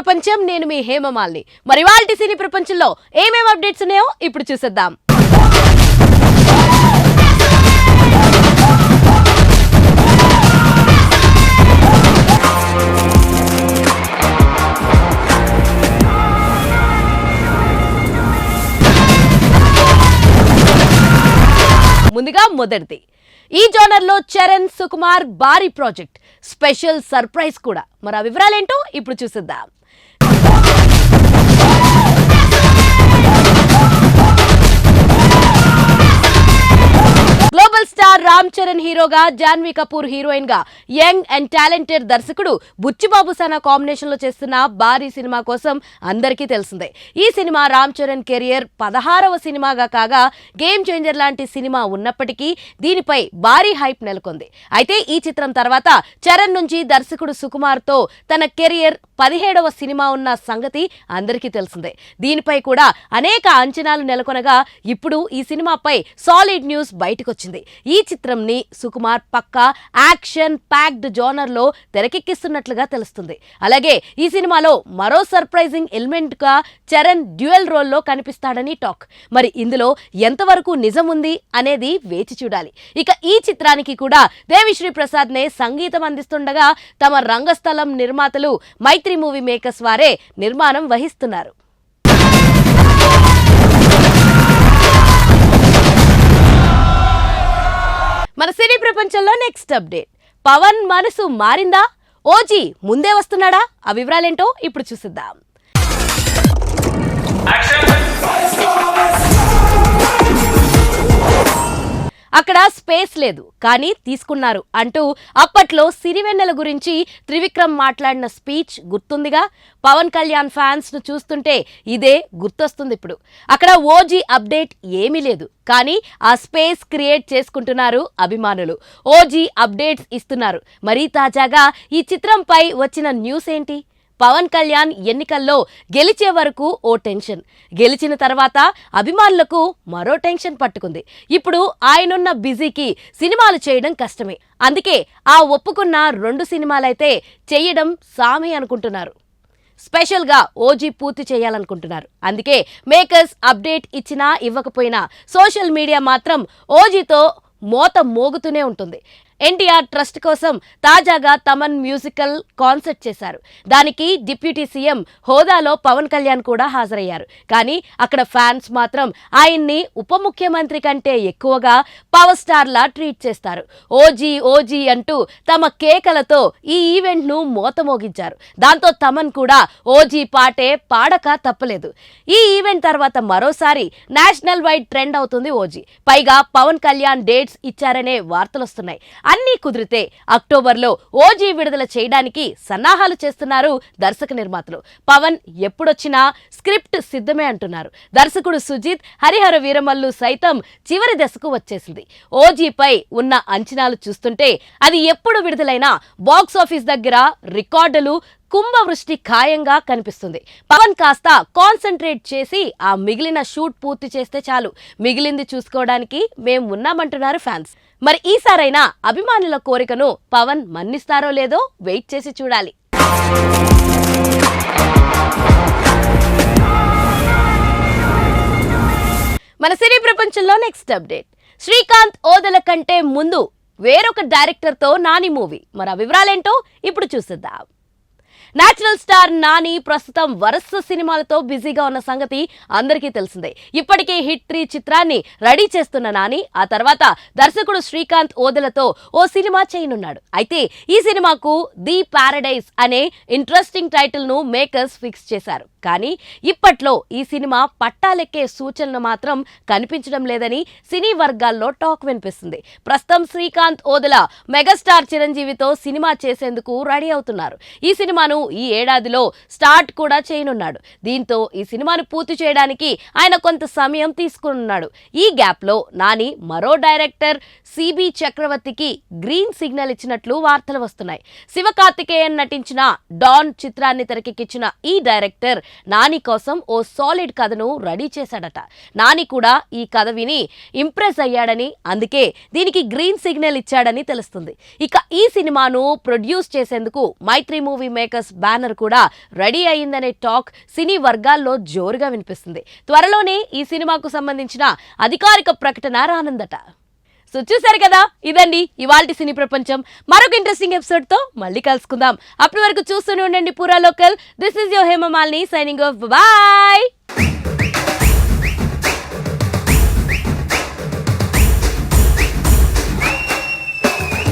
ప్రపంచం నేను మీ హేమమాలిని. మరి వాల్టి సినీ ప్రపంచంలో ఏమేం అప్డేట్స్ ఉన్నాయో ఇప్పుడు చూసేద్దాం. ముందుగా మొదటిది, ఈ జోనర్ లో చరణ్ సుకుమార్ భారీ ప్రాజెక్ట్, స్పెషల్ సర్ప్రైజ్ కూడా. మరి ఆ వివరాలేంటో ఇప్పుడు చూసేద్దాం. గ్లోబల్ స్టార్ రామ్ చరణ్ హీరోగా, జాన్వీ కపూర్ హీరోయిన్ గా యంగ్ అండ్ టాలెంటెడ్ దర్శకుడు బుచ్చిబాబు సనా కాంబినేషన్ లో చేస్తున్న భారీ సినిమా కోసం అందరికీ తెలిసిందే. ఈ సినిమా రామ్ చరణ్ కెరియర్ 16వ సినిమాగా కాగా గేమ్ చేంజర్ లాంటి సినిమా ఉన్నప్పటికీ దీనిపై భారీ హైప్ నెలకొంది. అయితే ఈ చిత్రం తర్వాత చరణ్ నుంచి దర్శకుడు సుకుమార్ తో తన కెరియర్ 17వ సినిమా ఉన్న సంగతి అందరికీ తెలిసిందే. దీనిపై కూడా అనేక అంచనాలు నెలకొనగా ఇప్పుడు ఈ సినిమాపై సాలిడ్ న్యూస్ బయటకొచ్చింది. ఈ చిత్రంని సుకుమార్ పక్కా యాక్షన్ ప్యాక్డ్ జోనర్ లో తెరకెక్కిస్తున్నట్లుగా తెలుస్తుంది. అలాగే ఈ సినిమాలో మరో సర్ప్రైజింగ్ ఎలిమెంట్ గా చరణ్ డ్యూయల్ రోల్ లో కనిపిస్తాడని టాక్. మరి ఇందులో ఎంతవరకు నిజం ఉంది అనేది వేచి చూడాలి. ఇక ఈ చిత్రానికి కూడా దేవిశ్రీ ప్రసాద్ నే సంగీతం అందిస్తుండగా తమ రంగస్థలం నిర్మాతలు మైత్రి మూవీ మేకర్స్ వారే నిర్మాణం వహిస్తున్నారు. మన సినీ ప్రపంచంలో నెక్స్ట్ అప్డేట్, పవన్ మనసు మారిందా? ఓజీ ముందే వస్తున్నాడా? ఆ వివరాలేంటో ఇప్పుడు చూసిద్దాం. అక్కడ స్పేస్ లేదు కానీ తీసుకున్నారు అంటూ అప్పట్లో సిరివెన్నెల గురించి త్రివిక్రమ్ మాట్లాడిన స్పీచ్ గుర్తుందిగా. పవన్ కళ్యాణ్ ఫ్యాన్స్ ను చూస్తుంటే ఇదే గుర్తొస్తుంది. ఇప్పుడు అక్కడ ఓజీ అప్డేట్ ఏమీ లేదు కానీ ఆ స్పేస్ క్రియేట్ చేసుకుంటున్నారు అభిమానులు. ఓజీ అప్డేట్స్ ఇస్తున్నారు. మరీ తాజాగా ఈ చిత్రంపై వచ్చిన న్యూస్ ఏంటి? పవన్ కళ్యాణ్ ఎన్నికల్లో గెలిచే వరకు ఓ టెన్షన్, గెలిచిన తర్వాత అభిమానులకు మరో టెన్షన్ పట్టుకుంది. ఇప్పుడు ఆయనున్న బిజీకి సినిమాలు చేయడం కష్టమే. అందుకే ఆ ఒప్పుకున్న 2 సినిమాలైతే చేయడం సామే అనుకుంటున్నారు. స్పెషల్ గా ఓజీ పూర్తి చేయాలనుకుంటున్నారు. అందుకే మేకర్స్ అప్డేట్ ఇచ్చినా ఇవ్వకపోయినా సోషల్ మీడియా మాత్రం ఓజీతో మోత మోగుతూనే ఉంటుంది. ఎన్టీఆర్ ట్రస్ట్ కోసం తాజాగా తమన్ మ్యూజికల్ కాన్సర్ట్ చేశారు. దానికి డిప్యూటీ సీఎం హోదాలో పవన్ కళ్యాణ్ కూడా హాజరయ్యారు. కానీ అక్కడ ఫ్యాన్స్ మాత్రం ఆయన్ని ఉప ముఖ్యమంత్రి కంటే ఎక్కువగా పవర్ స్టార్ లా ట్రీట్ చేస్తారు. ఓజీ ఓజీ అంటూ తమ కేకలతో ఈ ఈవెంట్ ను మోతమోగించారు. దాంతో తమన్ కూడా ఓజీ పాటే పాడక తప్పలేదు. ఈ ఈవెంట్ తర్వాత మరోసారి నేషనల్ వైడ్ ట్రెండ్ అవుతుంది ఓజీ. పైగా పవన్ కళ్యాణ్ డేట్స్ ఇచ్చారనే వార్తలొస్తున్నాయి. అన్నీ కుదిరితే అక్టోబర్లో ఓజీ విడుదల చేయడానికి సన్నాహాలు చేస్తున్నారు దర్శక నిర్మాతలు. పవన్ ఎప్పుడొచ్చినా స్క్రిప్ట్ సిద్ధమే అంటున్నారు. దర్శకుడు సుజిత్, హరిహర వీరమల్లు సైతం చివరి దశకు వచ్చేసింది. ఓజీపై ఉన్న అంచనాలు చూస్తుంటే అది ఎప్పుడు విడుదలైనా బాక్సాఫీస్ దగ్గర రికార్డులు కుంభవృష్టి ఖాయంగా కనిపిస్తుంది. పవన్ కాస్త కాన్సంట్రేట్ చేసి ఆ మిగిలిన షూట్ పూర్తి చేస్తే చాలు, మిగిలింది చూసుకోవడానికి మేం ఉన్నామంటున్నారు ఫ్యాన్స్. మరి ఈసారైనా అభిమానుల కోరికను పవన్ మన్నిస్తారో లేదో వెయిట్ చేసి చూడాలి. మన సినీ ప్రపంచంలో నెక్స్ట్ అప్డేట్, శ్రీకాంత్ ఓదెల కంటే ముందు వేరొక డైరెక్టర్ తో నాని మూవీ. మరి ఆ వివరాలేంటో ఇప్పుడు చూసేద్దాం. నేచురల్ స్టార్ నాని ప్రస్తుతం వరుస సినిమాలతో బిజీగా ఉన్న సంగతి అందరికీ తెలిసిందే. ఇప్పటికే హిట్ 3 చిత్రాన్ని రెడీ చేస్తున్న నాని ఆ తర్వాత దర్శకుడు శ్రీకాంత్ ఓదెలతో ఓ సినిమా చేయనున్నాడు. అయితే ఈ సినిమాకు ది పారడైజ్ అనే ఇంట్రెస్టింగ్ టైటిల్ ను మేకర్స్ ఫిక్స్ చేశారు. కానీ ఇప్పట్లో ఈ సినిమా పట్టాలెక్కే సూచనలు మాత్రం కనిపించడం లేదని సినీ వర్గాల్లో టాక్ వినిపిస్తుంది. ప్రస్తుతం శ్రీకాంత్ ఓదెల మెగాస్టార్ చిరంజీవితో సినిమా చేసేందుకు రెడీ అవుతున్నారు. ఈ సినిమాను ఈ ఏడాదిలో స్టార్ట్ కూడా చేయనున్నాడు. దీంతో ఈ సినిమాను పూర్తి చేయడానికి ఆయన కొంత సమయం తీసుకున్నాడు. ఈ గ్యాప్ లో నాని మరో డైరెక్టర్ సిబి చక్రవర్తికి గ్రీన్ సిగ్నల్ ఇచ్చినట్లు వార్తలు వస్తున్నాయి. శివకార్తికేయన్ నటించిన డాన్ చిత్రాన్ని తెరకెక్కించిన ఈ డైరెక్టర్ నాని కోసం ఓ సాలిడ్ కథను రెడీ చేశాడట. నాని కూడా ఈ కథ విని ఇంప్రెస్ అయ్యాడని, అందుకే దీనికి గ్రీన్ సిగ్నల్ ఇచ్చాడని తెలుస్తుంది. ఇక ఈ సినిమాను ప్రొడ్యూస్ చేసేందుకు మైత్రి మూవీ మేకర్స్ బ్యానర్ కూడా రెడీ అయ్యిందనే టాక్ సినీ వర్గాల్లో జోరుగా వినిపిస్తుంది. త్వరలోనే ఈ సినిమాకు సంబంధించిన అధికారిక ప్రకటన రానుందట. సో చూసారు కదా, ఇదండి ఇవాల్టి సినీ ప్రపంచం. మరొక ఇంట్రెస్టింగ్ ఎపిసోడ్ తో మళ్ళీ కలుసుకుందాం. అప్పటి వరకు చూస్తూనే ఉండండి పూరా local. This is your Hemamalini signing off. Bye.